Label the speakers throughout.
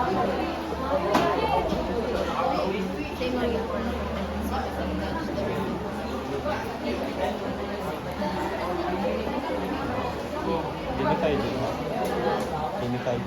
Speaker 1: Ini tayo din. Ini tayo.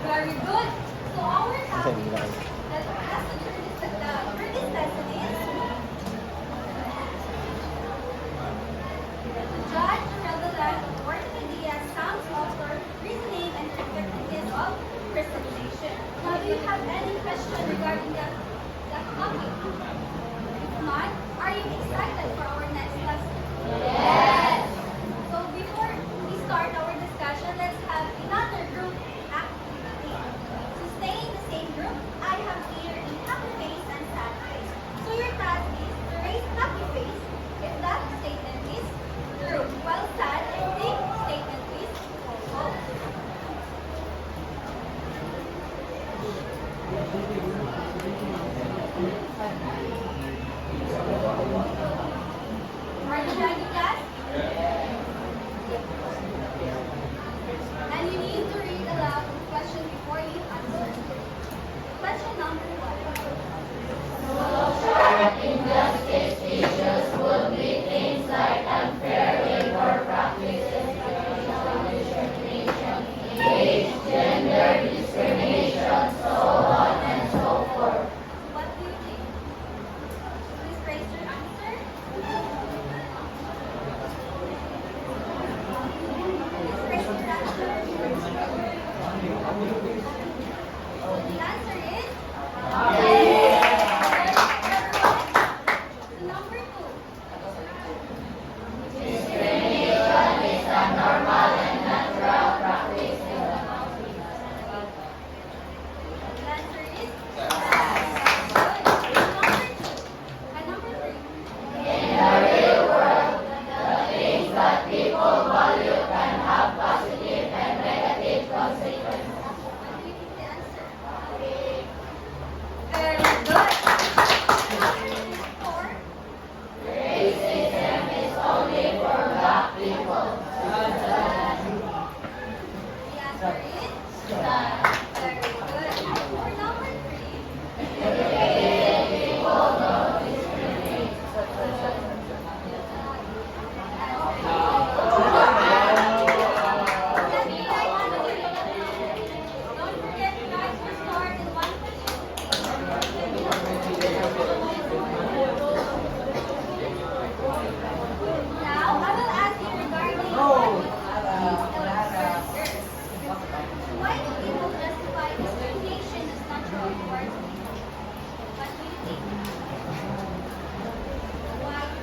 Speaker 2: Very good. So our topic, the passage for this lesson is to judge the relevance of working ideas, sounds author, reasoning, and the effectiveness of presentation. Now, do you have any question regarding that topic? If not, are you excited for our next lesson? Yes. So before we start our discussion, let's have another group activity. To stay in the same group, I have here a happy face and sad face. So your task is to raise happy face if that statement is true, while sad if the statement is false. Are you ready, class? And you need to read aloud the question before you answer. Question number 1.
Speaker 3: Injustice issues would be things like unfair labor practices, discrimination, age, gender discrimination, so on and so forth.
Speaker 2: What do you think? Please raise your answer. So the answer is so number 2. The answer is good. Number 2. And number 3. What do you think the answer? Very good. Number 4. The answer is very good. For number 3. Don't forget, guys, we're starting one Now, I will ask you regarding why do people justify discrimination as natural towards people? What do you think? Why do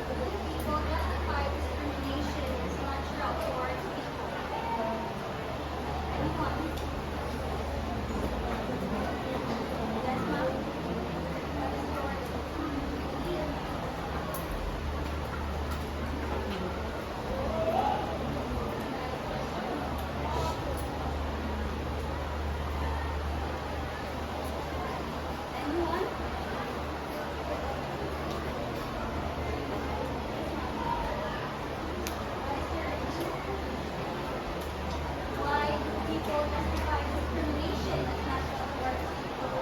Speaker 2: people justify discrimination as natural towards people? Anyone? Yes, ma'am? What is your idea? Anyone? Why do people justify discrimination as natural towards people?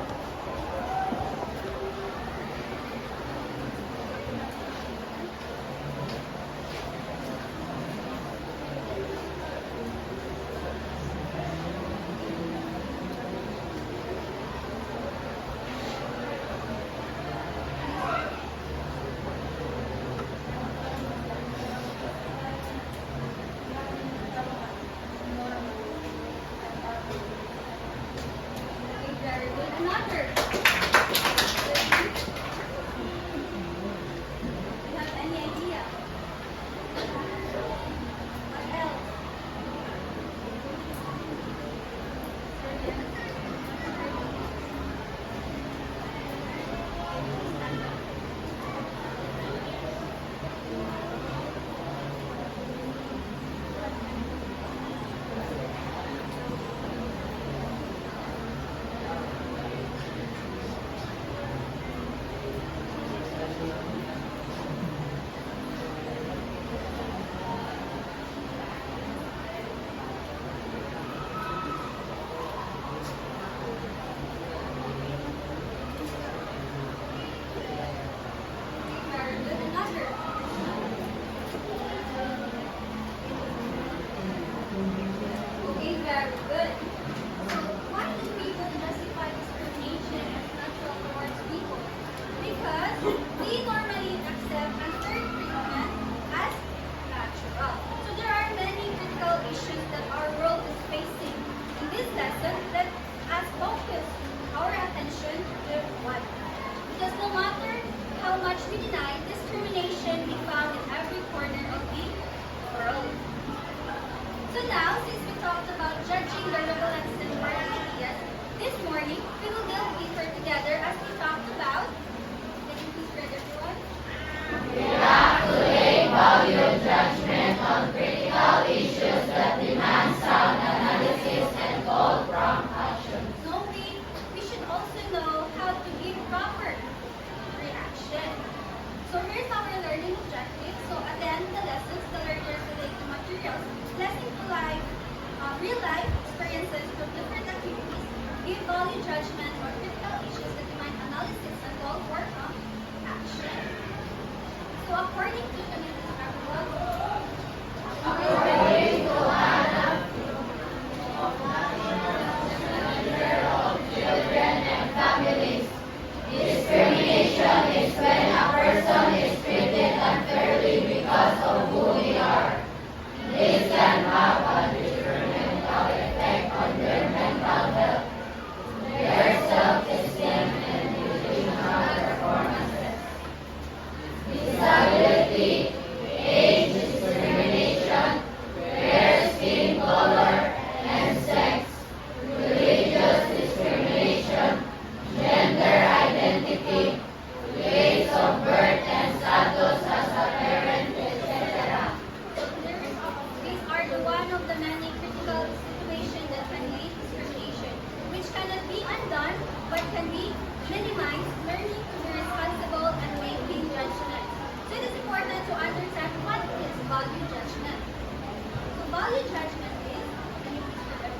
Speaker 2: Okay, very good. Another. Do you have any idea? What else? Very good. Another. Okay, very good. So, why do people justify discrimination as natural towards people? Because we normally accept unfair treatment as natural. So, there are many critical issues that our world is facing. In this lesson, let us focus our attention to one. Because no matter how much we deny, discrimination be found in every corner of the world. So now, since we talked about judging the relevance and important ideas, this morning we will delve deeper together as we talked about. Can you please read everyone? No, we should also know how to give proper reaction. So here's our learning objective. So at the end of the lessons, the learners relate to materials, lesson to life, real life experiences from different activities, give value judgment or critical issues that demand analysis and call for action. So according to the can be minimized, learning to be responsible and making judgment. So it is important to understand what is value judgment. So value judgment is, can you please repeat that?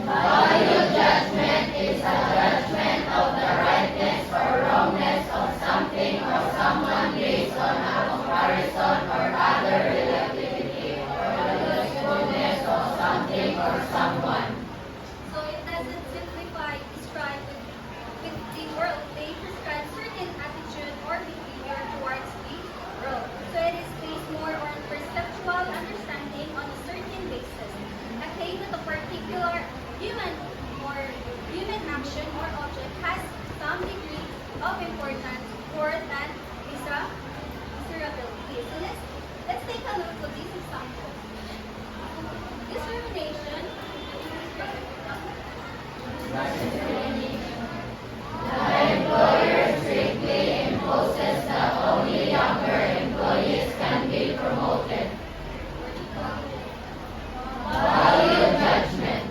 Speaker 3: Value judgment is a judgment of the rightness or wrongness of something or someone based on a comparison or other relativity or the usefulness of something or someone.
Speaker 2: So it doesn't simplify, describe with the world. They prescribe certain attitude or behavior towards the world. So it is based more on perceptual understanding on a certain basis. A claim that a particular human action or object has some degree of importance, worth, and desirability. So let's take a look at this example. Discrimination.
Speaker 3: The employer strictly imposes that only younger employees can be promoted. Value judgment.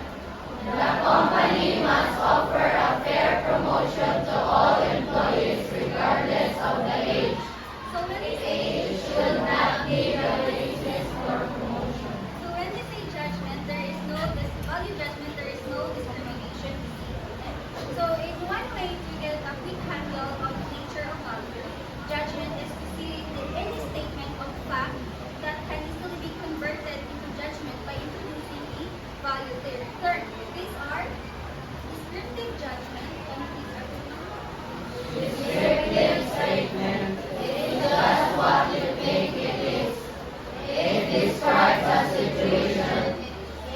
Speaker 3: The company must offer a fair promotion to all employees regardless of the age.
Speaker 2: So when we say
Speaker 3: Age should not be the basis for promotion.
Speaker 2: So when we say judgment, there is no value judgment, there is no discrimination. So in one way to get a quick handle on the nature of value, judgment is to see any statement of fact that can easily be converted into judgment by introducing a value there. Third, these are descriptive judgment. Can you please repeat?
Speaker 3: Descriptive statement is just what you think it is. It describes a situation.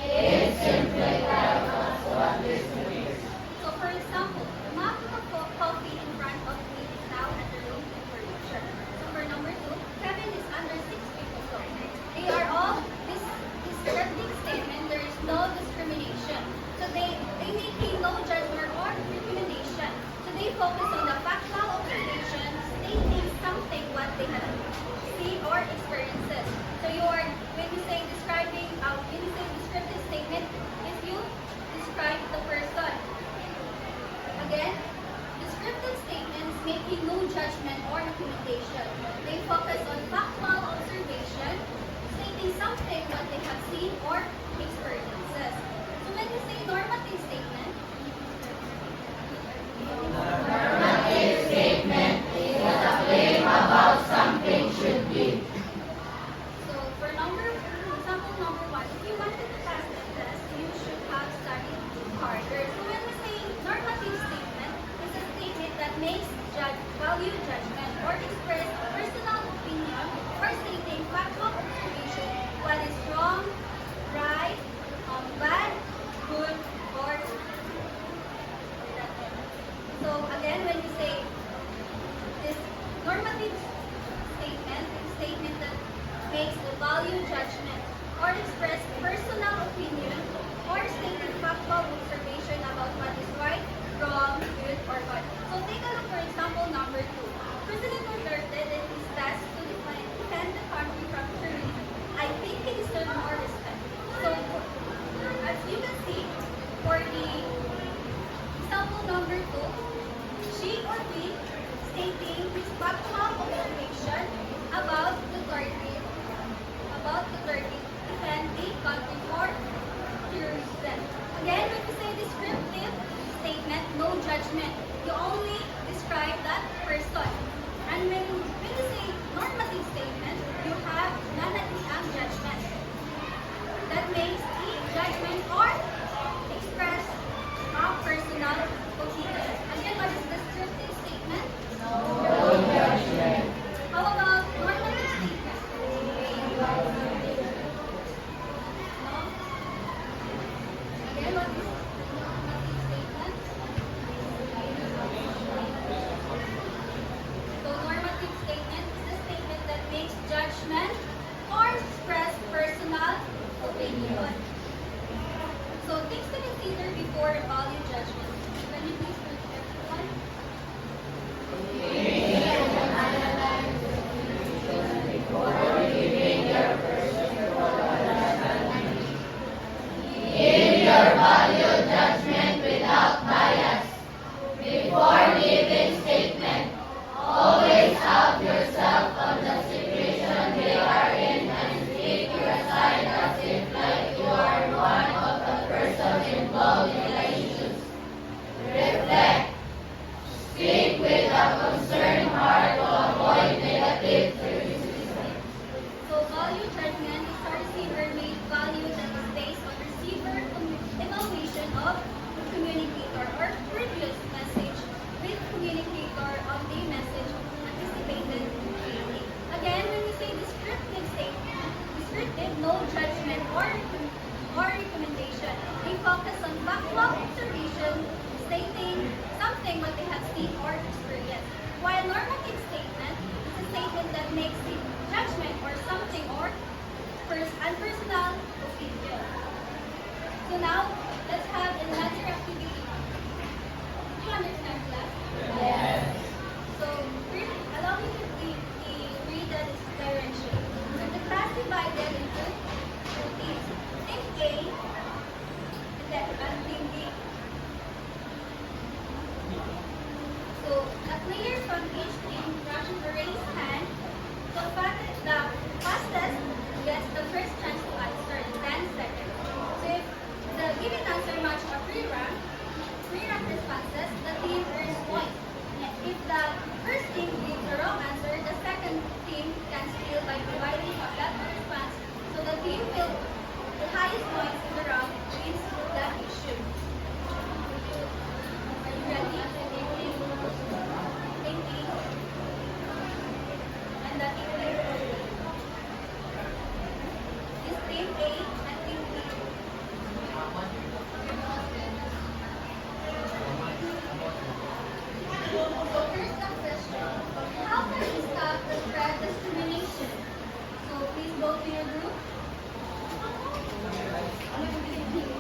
Speaker 3: It simplifies what this means.
Speaker 2: So for example, the map of coffee in front of me is now under room temperature. So for number 2, Kevin is under 6 feet of snow. They are all this descriptive statement, there is no discrimination. So they make a no judgment or recommendation. So they focus on the factual observation, stating something what they have seen or experiences. So you are when you say descriptive statement, if you describe the person. Again, descriptive statements making no judgment or recommendation. They focus on factual observation, stating something what they have seen or experiences. So when we say normative statement,
Speaker 3: Normative statement is a claim about something should be.
Speaker 2: so for example number 1, if you wanted to pass the test, you should have studied harder. So when we say normative statement, it's a statement that makes value judgment or express personal opinion or stating factual observation what is wrong, right, bad, good, or so again, when we say this normative statement, it's a statement that makes the value judgment or express personal opinion or stated factual observation about what is right, wrong, good, or bad. So take a look, for example, number 2. President Duterte did his best to defend the country from tyranny. I think he deserves more respect. So, as you can see, for the example number 2, she or he stating his factual observation about the defend the country for terrorism. Again, when you say descriptive statement, no judgment. You only describe that person. And when you say normative statement, you have non-and judgment. That makes the judgment or express a personal opinion. Again, what is descriptive statement?
Speaker 3: No judgment.
Speaker 2: How about normative statement? No? Again, what is normative statement? So normative statement is a statement that makes judgment or express personal opinion. So something what they have seen or experienced. While normative statement is a statement that makes a judgment or something or unpersonal opinion. So now, let's have another activity. Do you understand, class?
Speaker 3: Yes.
Speaker 2: So, first, allow me to read the direction. So, the class divided into two teams. Team A and Team B. So, the players from each team rush to raise hand. So, the fastest gets the first chance to answer in 10 seconds. So, if the given answer match a three-rank responses, the team earns points. If the first team gives a wrong answer, the second team can steal by providing a better response. So the team will the highest points in the round wins that issue. Are you ready? Thinking. And the team is team A and team B. So here's the question. How can we stop the spread discrimination? So please go to your group. Go to your group.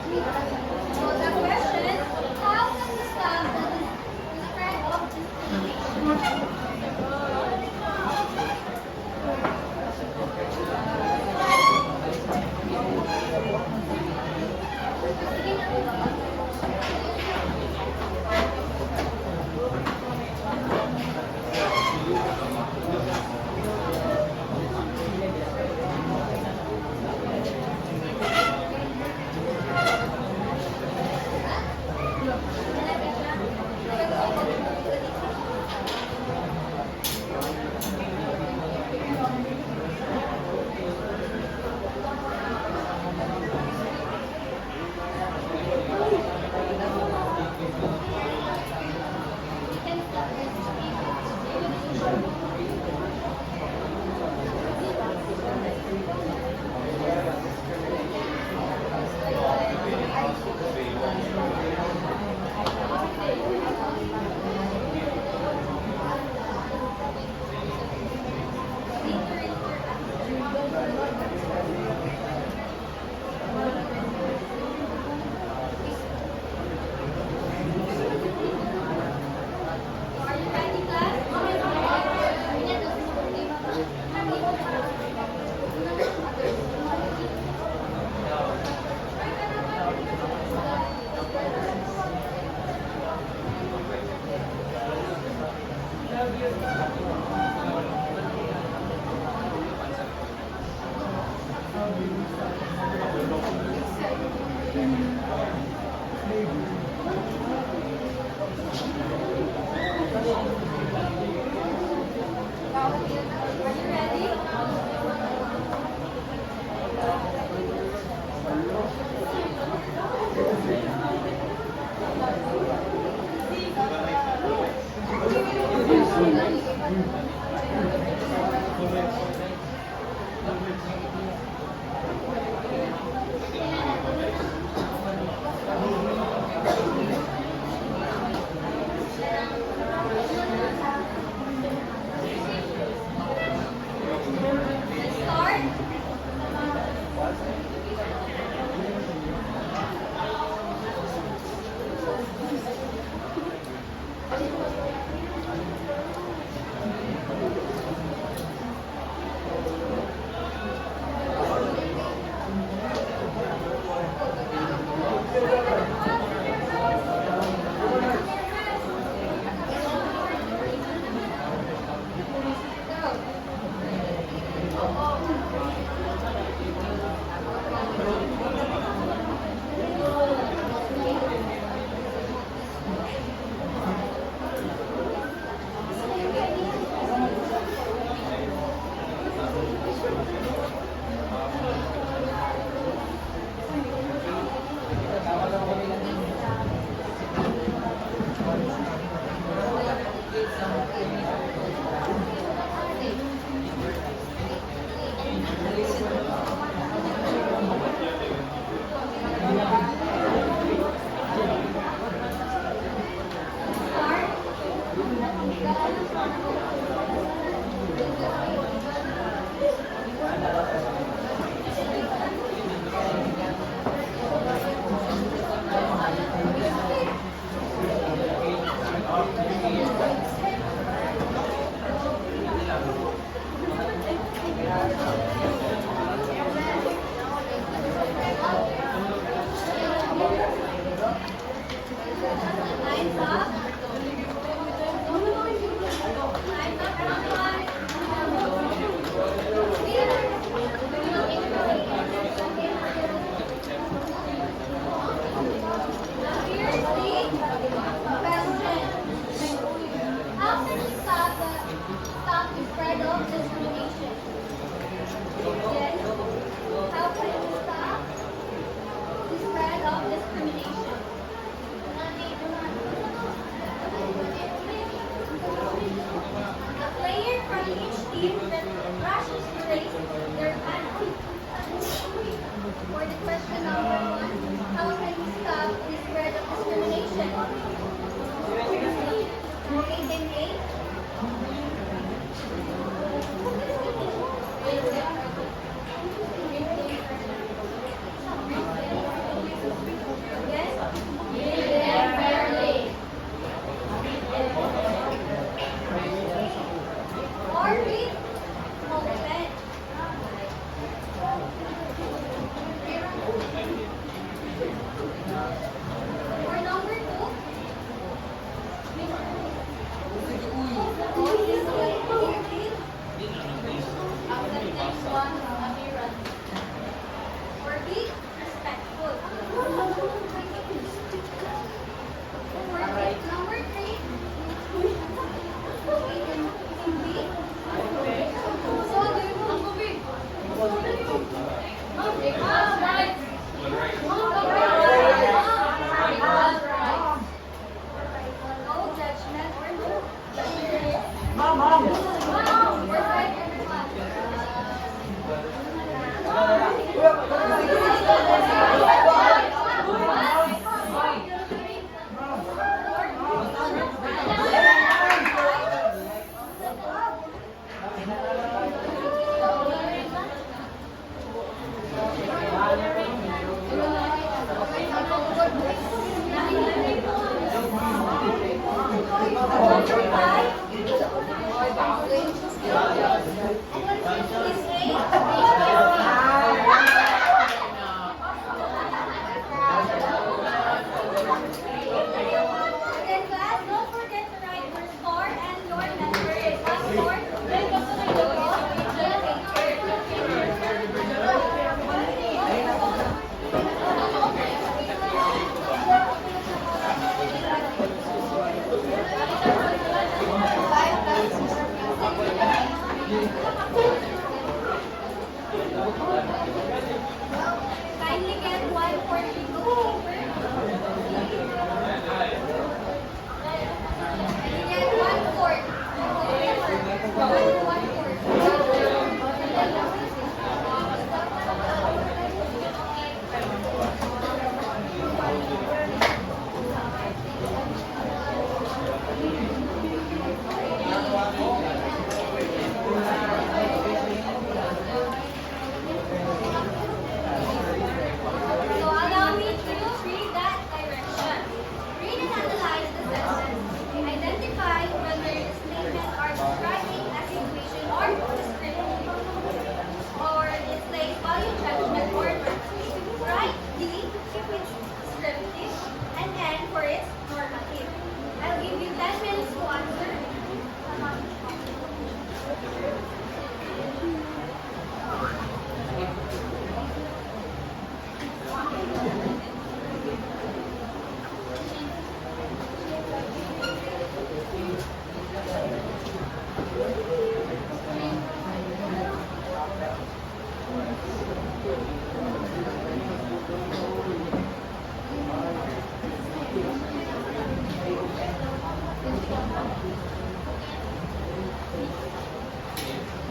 Speaker 2: So the question is, how can we stop the spread of discrimination? Are you ready, Are you ready?
Speaker 3: Yes.
Speaker 2: of discrimination. Then, how can we stop the spread of discrimination? A player from each team that rushes to raise their hand. For the question number 1, how can we stop the spread of discrimination? Rating A. Yes? Or read open. For number 2, or be respectful. For number 3, no judgment or no judgment. Again, class, don't forget to write your score and your number. What score? Kindly get 142 get 1/4. 1/4. So allow me to read that direction. Read and analyze the sentence. Identify whether the statements are describing a situation or descriptive, or displays value judgment or normative. Write D if it's descriptive, and N for its normative. I'll give you 10 minutes to answer.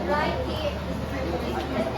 Speaker 2: Right here.